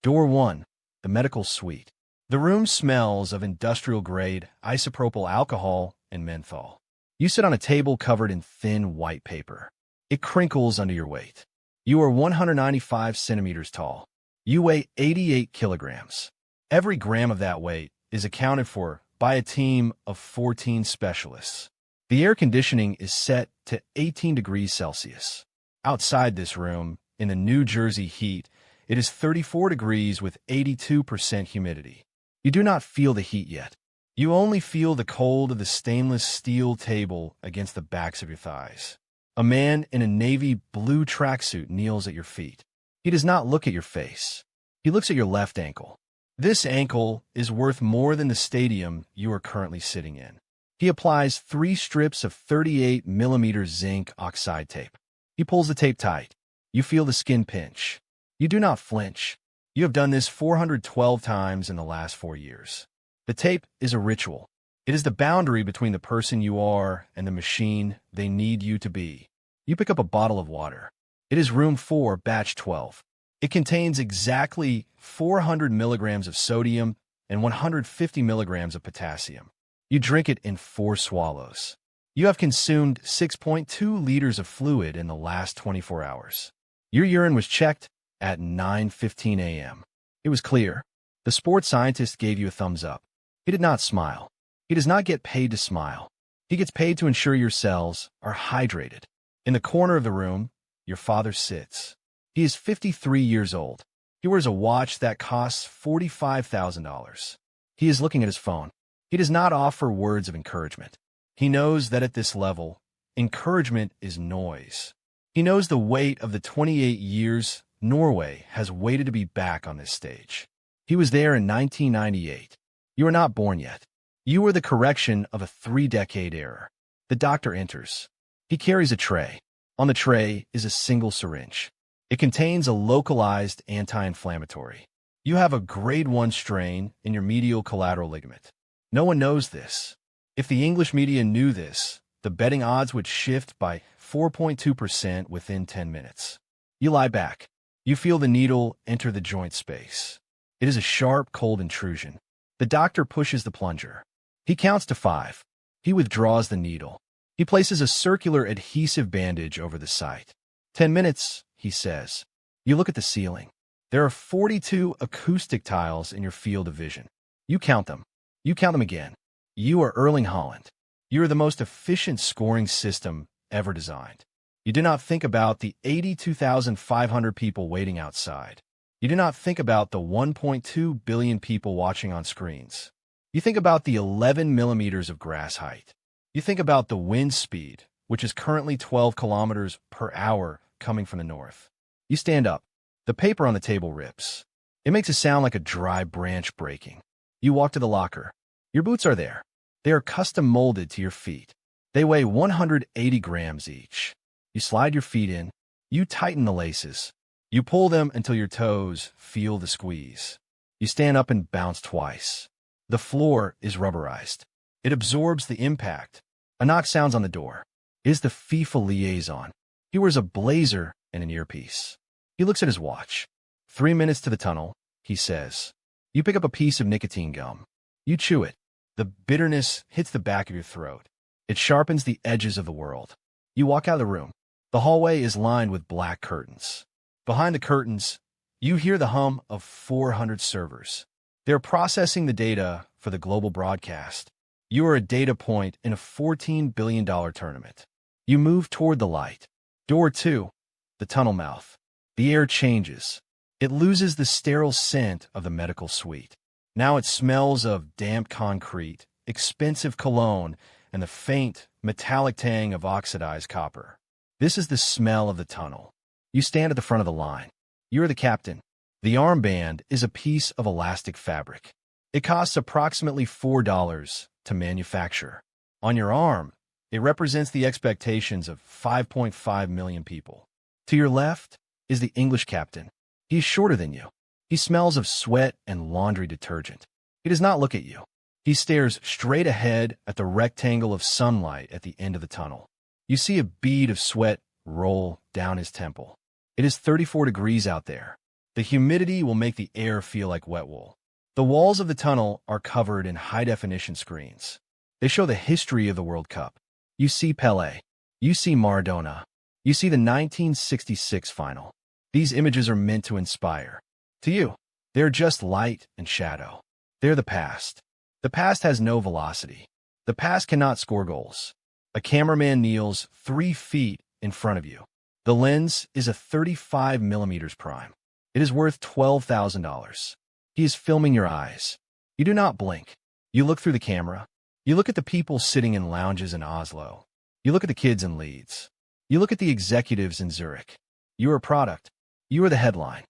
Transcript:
Door 1. The medical suite. The room smells of industrial-grade isopropyl alcohol and menthol. You sit on a table covered in thin white paper. It crinkles under your weight. You are 195 centimeters tall. You weigh 88 kilograms. Every gram of that weight is accounted for by a team of 14 specialists. The air conditioning is set to 18 degrees Celsius. Outside this room, in the New Jersey heat, it is 34 degrees with 82% humidity. You do not feel the heat yet. You only feel the cold of the stainless steel table against the backs of your thighs. A man in a navy blue tracksuit kneels at your feet. He does not look at your face. He looks at your left ankle. This ankle is worth more than the stadium you are currently sitting in. He applies 3 strips of 38mm zinc oxide tape. He pulls the tape tight. You feel the skin pinch. You do not flinch. You have done this 412 times in the last 4 years. The tape is a ritual. It is the boundary between the person you are and the machine they need you to be. You pick up a bottle of water. It is room 4, batch 12. It contains exactly 400 milligrams of sodium and 150 milligrams of potassium. You drink it in 4 swallows. You have consumed 6.2 liters of fluid in the last 24 hours. Your urine was checked at 9:15 a.m. It was clear. The sports scientist gave you a thumbs up. He did not smile. He does not get paid to smile. He gets paid to ensure your cells are hydrated. In the corner of the room, your father sits. He is 53 years old. He wears a watch that costs $45,000. He is looking at his phone. He does not offer words of encouragement. He knows that at this level, encouragement is noise. He knows the weight of the 28 years Norway has waited to be back on this stage. He was there in 1998. You are not born yet. You are the correction of a 3-decade error. The doctor enters. He carries a tray. On the tray is a single syringe. It contains a localized anti-inflammatory. You have a grade 1 strain in your medial collateral ligament. No one knows this. If the English media knew this, the betting odds would shift by 4.2% within 10 minutes. You lie back. You feel the needle enter the joint space. It is a sharp, cold intrusion. The doctor pushes the plunger. He counts to 5. He withdraws the needle. He places a circular adhesive bandage over the site. 10 minutes, he says. You look at the ceiling. There are 42 acoustic tiles in your field of vision. You count them. You count them again. You are Erling Haaland. You are the most efficient scoring system ever designed. You do not think about the 82,500 people waiting outside. You do not think about the 1.2 billion people watching on screens. You think about the 11 millimeters of grass height. You think about the wind speed, which is currently 12 kilometers per hour coming from the north. You stand up. The paper on the table rips. It makes a sound like a dry branch breaking. You walk to the locker. Your boots are there. They are custom molded to your feet. They weigh 180 grams each. You slide your feet in. You tighten the laces. You pull them until your toes feel the squeeze. You stand up and bounce twice. The floor is rubberized. It absorbs the impact. A knock sounds on the door. It is the FIFA liaison. He wears a blazer and an earpiece. He looks at his watch. 3 minutes to the tunnel, he says. You pick up a piece of nicotine gum. You chew it. The bitterness hits the back of your throat. It sharpens the edges of the world. You walk out of the room. The hallway is lined with black curtains. Behind the curtains, you hear the hum of 400 servers. They're processing the data for the global broadcast. You are a data point in a $14 billion tournament. You move toward the light. Door 2, the tunnel mouth. The air changes. It loses the sterile scent of the medical suite. Now it smells of damp concrete, expensive cologne, and the faint, metallic tang of oxidized copper. This is the smell of the tunnel. You stand at the front of the line. You're the captain. The armband is a piece of elastic fabric. It costs approximately $4 to manufacture. On your arm, it represents the expectations of 5.5 million people. To your left is the English captain. He is shorter than you. He smells of sweat and laundry detergent. He does not look at you. He stares straight ahead at the rectangle of sunlight at the end of the tunnel. You see a bead of sweat roll down his temple. It is 34 degrees out there. The humidity will make the air feel like wet wool. The walls of the tunnel are covered in high-definition screens. They show the history of the World Cup. You see Pelé. You see Maradona. You see the 1966 final. These images are meant to inspire. To you, they're just light and shadow. They're the past. The past has no velocity. The past cannot score goals. A cameraman kneels 3 feet in front of you. The lens is a 35 millimeters prime. It is worth $12,000. He is filming your eyes. You do not blink. You look through the camera. You look at the people sitting in lounges in Oslo. You look at the kids in Leeds. You look at the executives in Zurich. You are a product. You are the headline.